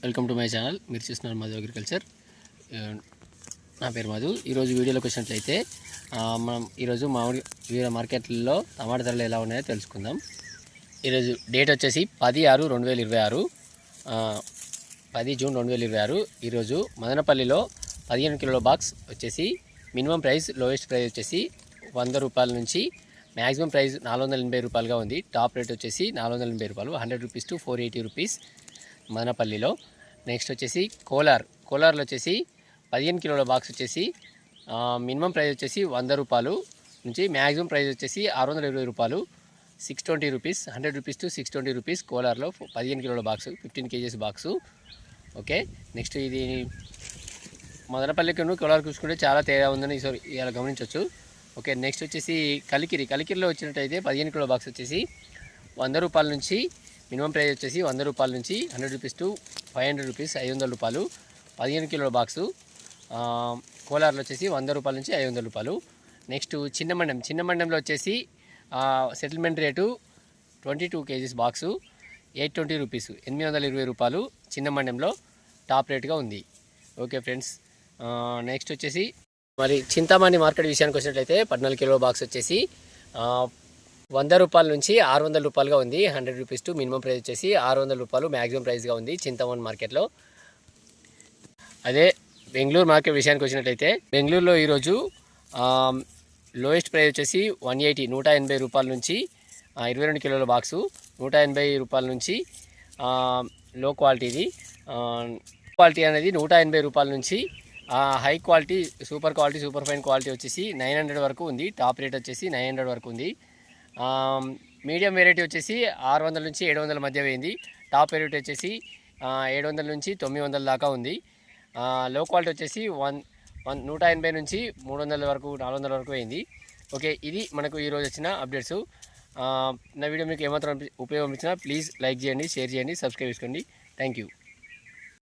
Welcome to my channel. మీరు చూస్తున్నారు Madhu agriculture. నా పేరు మధు. ఈరోజు వీడియోలోకి వచ్చినట్లయితే మనం ఈరోజు వివిధ మార్కెట్లలో టమాటా ధరలు ఎలా ఉన్నాయో తెలుసుకుందాం. ఈరోజు డేట్ వచ్చేసి 10/6/2026, 10 జూన్ 2026. ఈరోజు మదనపల్లిలో 15 కిలోల బాక్స్ వచ్చేసి మినిమం ప్రైస్, లోయెస్ట్ ప్రైస్ వచ్చేసి 100 రూపాయల నుంచి మ్యాక్సిమం ప్రైస్ 480 రూపాయలుగా ఉంది. టాప్ రేట్ వచ్చేసి 480 రూపాయలు, 100 రూపీస్ టు 480 రూపీస్ మదనపల్లిలో. నెక్స్ట్ వచ్చేసి కోలార్లో వచ్చేసి 15 కిలోల బాక్స్ వచ్చేసి మినిమం ప్రైస్ వచ్చేసి 100 రూపాయలు నుంచి మ్యాక్సిమం ప్రైస్ వచ్చేసి 620 రూపాయలు, 620 రూపీస్, 100 రూపీస్ టు 620 రూపీస్ కోలార్లో 15 కిలోల box, 15 kgs box. Okay, next ఇది మదనపల్లికి కోలార్ చూసుకుంటే చాలా తేడా ఉందని ఇలా గమనించవచ్చు. ఓకే, నెక్స్ట్ వచ్చేసి కలికిరిలో వచ్చినట్టయితే 15 కిలోల బాక్స్ వచ్చేసి 100 రూపాయల నుంచి మినిమం ప్రైస్ వచ్చేసి 100 రూపాయల నుంచి 100 రూపీస్ టు 500 రూపీస్, 500 రూపాయలు 15 కిలోల బాక్సు. కోలార్లో వచ్చేసి 100 రూపాయల నుంచి 500 రూపాయలు. నెక్స్ట్ చిన్నమండంలో వచ్చేసి settlement rate 22 kgs box 820 rupees, 820 రూపాయలు చిన్నమండంలో టాప్ రేట్గా ఉంది. ఓకే ఫ్రెండ్స్, నెక్స్ట్ వచ్చేసి మరి చింతామణి మార్కెట్ విషయానికి వచ్చినట్లయితే 14 కిలోల బాక్స్ వచ్చేసి 100 రూపాయల నుంచి 600 రూపాయలుగా ఉంది. 100 రూపీస్ టు మినిమం ప్రైస్ వచ్చేసి 600 రూపాయలు మ్యాక్సిమం ప్రైస్గా ఉంది చింతామణి మార్కెట్లో. అదే బెంగళూరు మార్కెట్ విషయానికి వచ్చినట్లయితే బెంగళూరులో ఈరోజు లోయెస్ట్ ప్రైస్ వచ్చేసి 180 రూపాయల నుంచి 22 కిలోల బాక్సు 180 రూపాయల నుంచి లో క్వాలిటీది. క్వాలిటీ అనేది 180 రూపాయల నుంచి high quality, super quality, super fine quality వచ్చేసి 900 వరకు ఉంది. టాప్ రేట్ వచ్చేసి 900 వరకు ఉంది. మీడియం వెరైటీ వచ్చేసి 600 నుంచి 700 మధ్య పోయింది. టాప్ వెరైటీ వచ్చేసి 700 నుంచి 900 దాకా ఉంది. లో క్వాలిటీ వచ్చేసి 180 నుంచి 300 వరకు, 400 వరకు పోయింది. ఓకే, ఇది మనకు ఈరోజు వచ్చిన అప్డేట్స్. నా వీడియో మీకు ఏమాత్రం ఉపయోగించినా ప్లీజ్ లైక్ చేయండి, షేర్ చేయండి, సబ్స్క్రైబ్ చేసుకోండి. Thank you.